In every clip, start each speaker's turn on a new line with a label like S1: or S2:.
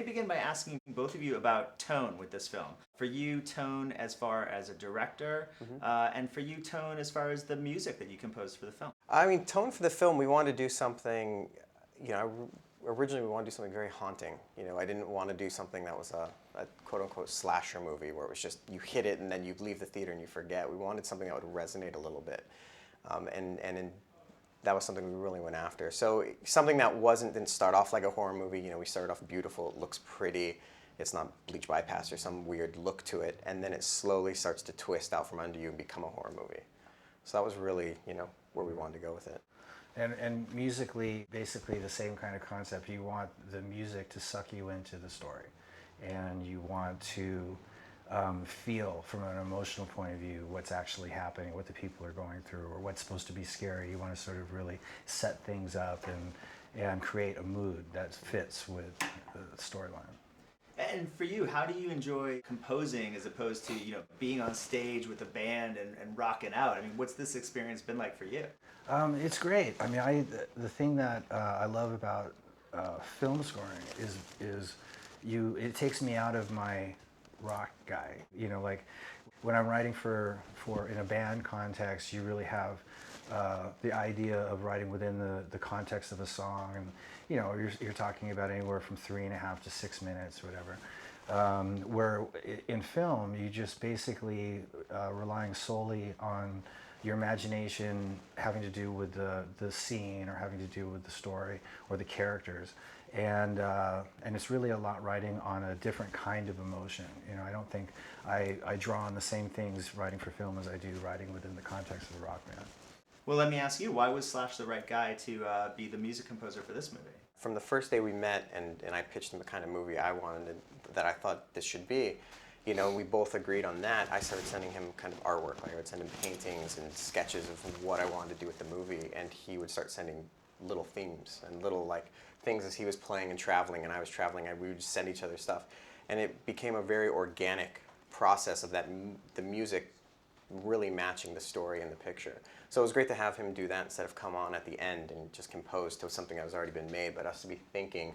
S1: me begin by asking both of you about tone with this film. For you, tone as far as a director, and for you, tone as far as the music that you composed for the film.
S2: I mean, tone for the film, we wanted to do something, originally we wanted to do something very haunting. I didn't want to do something that was a quote-unquote slasher movie where it was just you hit it and then you leave the theater and you forget. We wanted something that would resonate a little bit. That was something we really went after. So something that didn't start off like a horror movie. We started off beautiful, it looks pretty, it's not bleach bypass or some weird look to it, and then it slowly starts to twist out from under you and become a horror movie. So that was really, where we wanted to go with it.
S3: And musically, basically the same kind of concept. You want the music to suck you into the story, and you want to feel from an emotional point of view what's actually happening, what the people are going through, or what's supposed to be scary. You want to sort of really set things up and create a mood that fits with the storyline.
S1: And for you, how do you enjoy composing as opposed to being on stage with a band and rocking out? I mean, what's this experience been like for you?
S3: It's great. I mean, the thing that I love about film scoring is it takes me out of my rock guy. Like when I'm writing for in a band context, you really have the idea of writing within the context of a song, and you're talking about anywhere from 3.5 to 6 minutes, whatever. Where in film, you just basically relying solely on your imagination having to do with the scene or having to do with the story or the characters. And it's really a lot writing on a different kind of emotion. I don't think I draw on the same things writing for film as I do writing within the context of a rock band.
S1: Well, let me ask you, why was Slash the right guy to be the music composer for this movie?
S2: From the first day we met and I pitched him the kind of movie I wanted, that I thought this should be, we both agreed on that. I started sending him kind of artwork. I would send him paintings and sketches of what I wanted to do with the movie, and he would start sending little themes and little things as he was playing and traveling and I was traveling, and we would just send each other stuff. And it became a very organic process of the music really matching the story and the picture. So it was great to have him do that instead of come on at the end and just compose to something that was already been made, but us to be thinking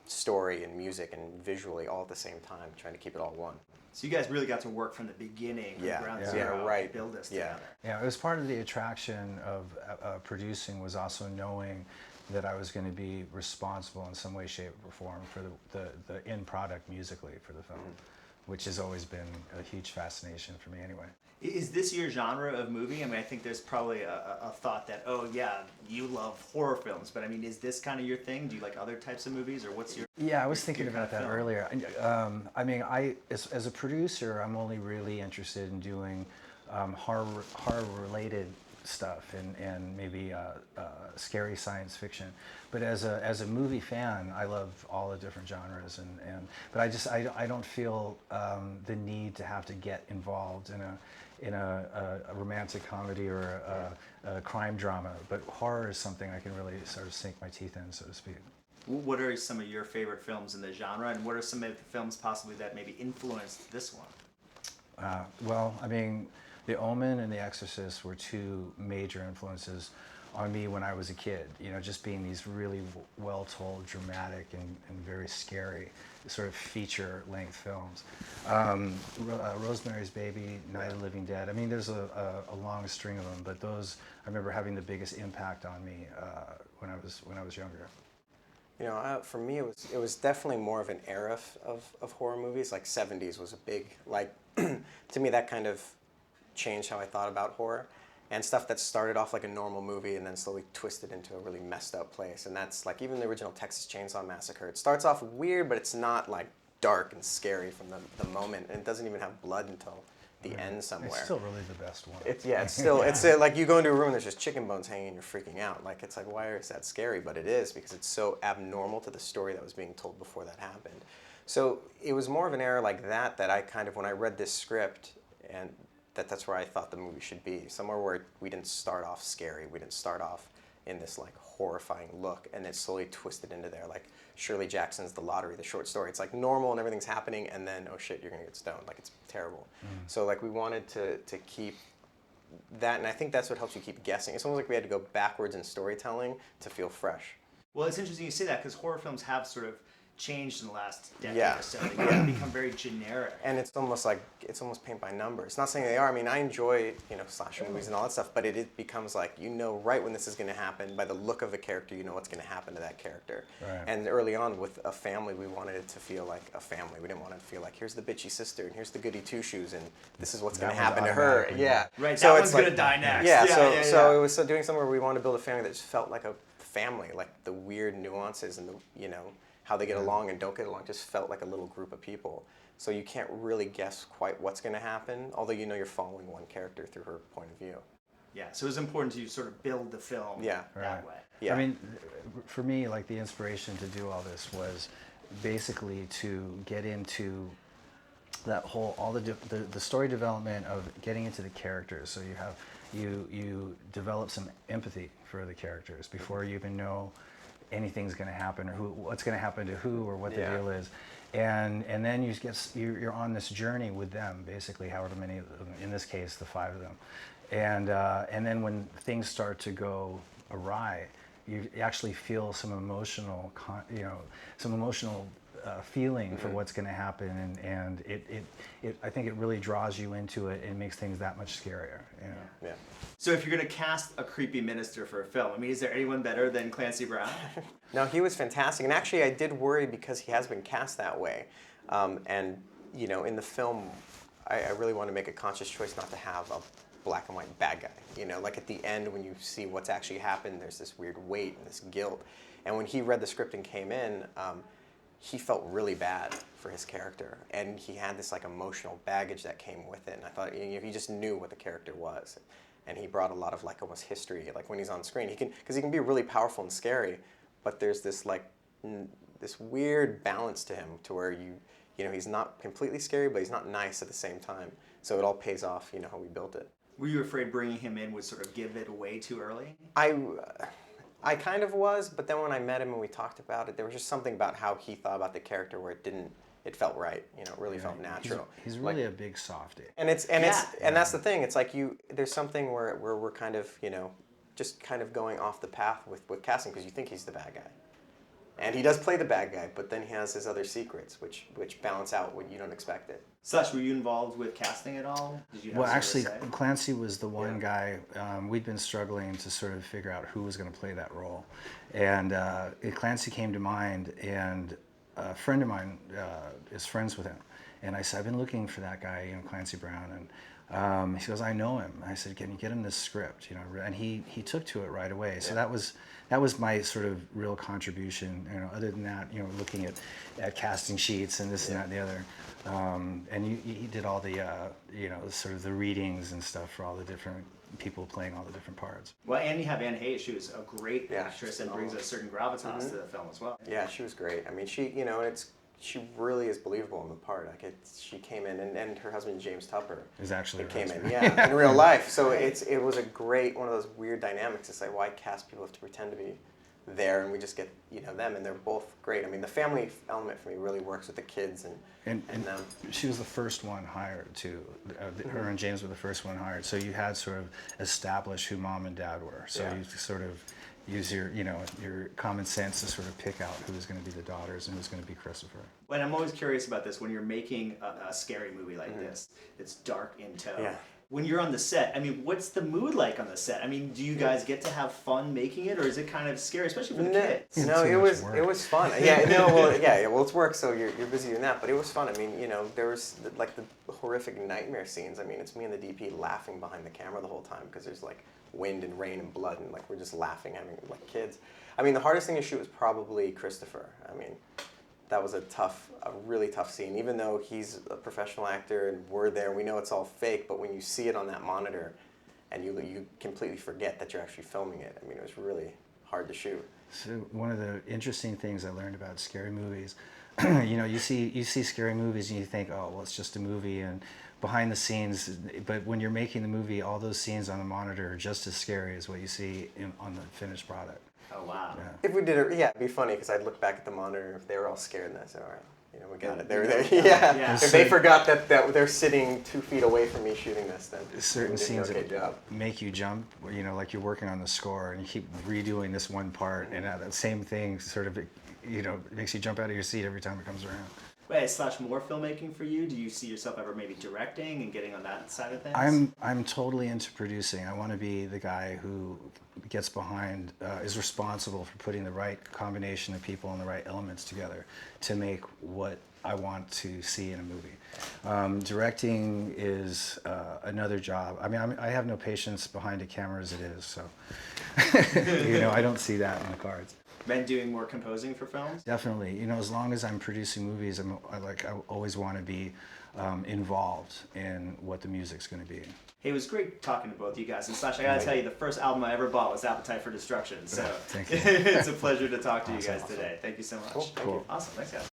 S2: story and music and visually all at the same time, trying to keep it all one.
S1: So you guys really got to work from the beginning, ground zero,
S2: right.
S1: To build this together.
S3: Yeah, it was part of the attraction of producing, was also knowing that I was going to be responsible in some way, shape, or form for the end product musically for the film, which has always been a huge fascination for me anyway.
S1: Is this your genre of movie? I mean, I think there's probably a thought that, oh yeah, you love horror films, but I mean, is this kind of your thing? Do you like other types of movies, or what's your...
S3: Yeah, I was thinking about that earlier. I mean, as a producer, I'm only really interested in doing horror-related stuff and maybe scary science fiction. But as a movie fan, I love all the different genres, but I don't feel the need to have to get involved in a romantic comedy or a crime drama. But horror is something I can really sort of sink my teeth in, so to speak.
S1: What are some of your favorite films in the genre, and what are some of the films possibly that maybe influenced this one?
S3: Well, I mean, The Omen and The Exorcist were two major influences on me when I was a kid. Just being these really well-told, dramatic, and very scary sort of feature-length films. Rosemary's Baby, Night of the Living Dead. I mean, there's a long string of them, but those I remember having the biggest impact on me when I was younger.
S2: For me, it was definitely more of an era of horror movies. Like 70s was a big, to me, that kind of changed how I thought about horror, and stuff that started off like a normal movie and then slowly twisted into a really messed up place. And that's like even the original Texas Chainsaw Massacre. It starts off weird, but it's not like dark and scary from the moment, and it doesn't even have blood until the end somewhere.
S3: It's still really the best one.
S2: It's still it's like you go into a room and there's just chicken bones hanging and you're freaking out. Like, it's like, why is that scary? But it is, because it's so abnormal to the story that was being told before that happened. So it was more of an era like that I kind of, when I read this script, and that's where I thought the movie should be. Somewhere where we didn't start off scary, we didn't start off in this like horrifying look, and it slowly twisted into there. Like Shirley Jackson's The Lottery, the short story. It's like normal and everything's happening, and then, oh shit, you're gonna get stoned. Like, it's terrible. So like we wanted to keep that, and I think that's what helps you keep guessing. It's almost like we had to go backwards in storytelling to feel fresh.
S1: Well, it's interesting you say that, because horror films have sort of changed in the last decade
S2: Yeah.
S1: or so. They've become very generic.
S2: And it's almost paint by numbers. Not saying they are. I mean, I enjoy, slasher movies and all that stuff, but it becomes like, right when this is going to happen. By the look of the character, you know what's going to happen to that character.
S3: Right.
S2: And early on with a family, we wanted it to feel like a family. We didn't want it to feel like, here's the bitchy sister and here's the goody two-shoes and this is what's going to
S3: That
S2: happen
S3: one's
S2: to her.
S3: automatically
S2: Yeah.
S1: Right,
S2: So
S1: that
S2: it's
S1: one's
S2: like,
S1: gonna die next.
S2: Yeah,
S1: Yeah,
S2: so it was doing somewhere where we wanted to build a family that just felt like a family, like the weird nuances and how they get along and don't get along just felt like a little group of people. So you can't really guess quite what's going to happen, although you're following one character through her point of view.
S1: Yeah, so it was important to sort of build the film that
S3: Right.
S1: way.
S2: Yeah.
S3: I mean, for me, like the inspiration to do all this was basically to get into that whole, the story development of getting into the characters. So you develop some empathy for the characters before you even know anything's going to happen or what's going to happen to who or what the deal is, and then you're on this journey with them, basically, however many of them, in this case the 5 of them, and then when things start to go awry, you actually feel some emotional feeling for what's going to happen, and I think it really draws you into it and makes things that much scarier.
S2: Yeah.
S1: So if you're going to cast a creepy minister for a film, I mean, is there anyone better than Clancy Brown?
S2: No, he was fantastic, and actually I did worry because he has been cast that way, and in the film, I really want to make a conscious choice not to have a black and white bad guy. Like at the end when you see what's actually happened, there's this weird weight and this guilt, and when he read the script and came in, he felt really bad for his character, and he had this like emotional baggage that came with it, and I thought he just knew what the character was. And he brought a lot of like almost history, like when he's on screen, because he can be really powerful and scary, but there's this like this weird balance to him, to where he's not completely scary, but he's not nice at the same time. So it all pays off, how we built it.
S1: Were you afraid bringing him in would sort of give it away too early?
S2: I kind of was, but then when I met him and we talked about it, there was just something about how he thought about the character where it felt right. It really felt natural.
S3: He's really a big softie.
S2: And that's the thing. It's like there's something where we're kind of just kind of going off the path with casting, because you think he's the bad guy, and he does play the bad guy, but then he has his other secrets which balance out when you don't expect it.
S1: Slash, were you involved with casting at all? Did you have
S3: Well,
S1: something
S3: actually,
S1: to say?
S3: Clancy was the one guy. We'd been struggling to sort of figure out who was going to play that role, and Clancy came to mind, and a friend of mine is friends with him, and I said, I've been looking for that guy, Clancy Brown, and he goes, I know him. I said, can you get him this script? And he took to it right away. So that was my sort of real contribution. Other than that, looking at casting sheets and this and that and the other, and he did all the sort of the readings and stuff for all the different people playing all the different parts.
S1: Well, and you have Anne Hayes, who is a great actress and brings a certain gravitas to the film as well.
S2: Yeah, she was great. I mean, she really is believable in the part. Like she came in, and her husband James Tupper
S3: Is actually her
S2: came
S3: husband.
S2: in, in real life. So it was a great one of those weird dynamics. It's like, why cast people have to pretend to be there, and we just get them, and they're both great. I mean, the family element for me really works with the kids and them.
S3: She was the first one hired too. Her and James were the first one hired. So you had sort of established who mom and dad were. So you sort of use your common sense to sort of pick out who was going to be the daughters and who's going to be Christopher.
S1: And I'm always curious about this when you're making a scary movie like this. It's dark in tone.
S2: Yeah.
S1: When you're on the set, I mean, what's the mood like on the set? I mean, do you guys get to have fun making it, or is it kind of scary, especially for the kids?
S2: No, it was fun. Well, it's work, so you're busy doing that. But it was fun. I mean, there was like the horrific nightmare scenes. I mean, it's me and the DP laughing behind the camera the whole time because there's like wind and rain and blood, and like we're just laughing, having like kids. I mean, the hardest thing to shoot was probably Christopher. I mean, that was a really tough scene. Even though he's a professional actor and we're there, we know it's all fake, but when you see it on that monitor and you completely forget that you're actually filming it, I mean, it was really hard to shoot.
S3: So one of the interesting things I learned about scary movies, you see scary movies and you think, oh, well, it's just a movie, and behind the scenes, but when you're making the movie, all those scenes on the monitor are just as scary as what you see on the finished product.
S1: Oh, wow.
S3: Yeah.
S2: If we did it, it'd be funny because I'd look back at the monitor if they were all scared, and I'd say, all right, we got it. Yeah.
S1: Yeah.
S2: If they forgot that they're sitting 2 feet away from me shooting this, then
S3: Certain
S2: we did an
S3: scenes
S2: okay
S3: that
S2: job.
S3: make you jump, you know, like you're working on the score and you keep redoing this one part, and that same thing sort of, you know, makes you jump out of your seat every time it comes around.
S1: Wait, / more filmmaking for you? Do you see yourself ever maybe directing and getting on that side of things?
S3: I'm totally into producing. I want to be the guy who gets behind, is responsible for putting the right combination of people and the right elements together to make what I want to see in a movie. Directing is another job. I mean, I have no patience behind a camera as it is, so you know, I don't see that in the cards.
S1: Been doing more composing for films?
S3: Definitely. You know, as long as I'm producing movies, I always want to be involved in what the music's going to be.
S1: Hey, it was great talking to both you guys. And / I gotta tell you, the first album I ever bought was Appetite for Destruction. So
S3: Thank you.
S1: it's a pleasure to talk to you guys today. Thank you so much.
S2: Cool.
S3: Cool.
S1: Awesome. Thanks, guys.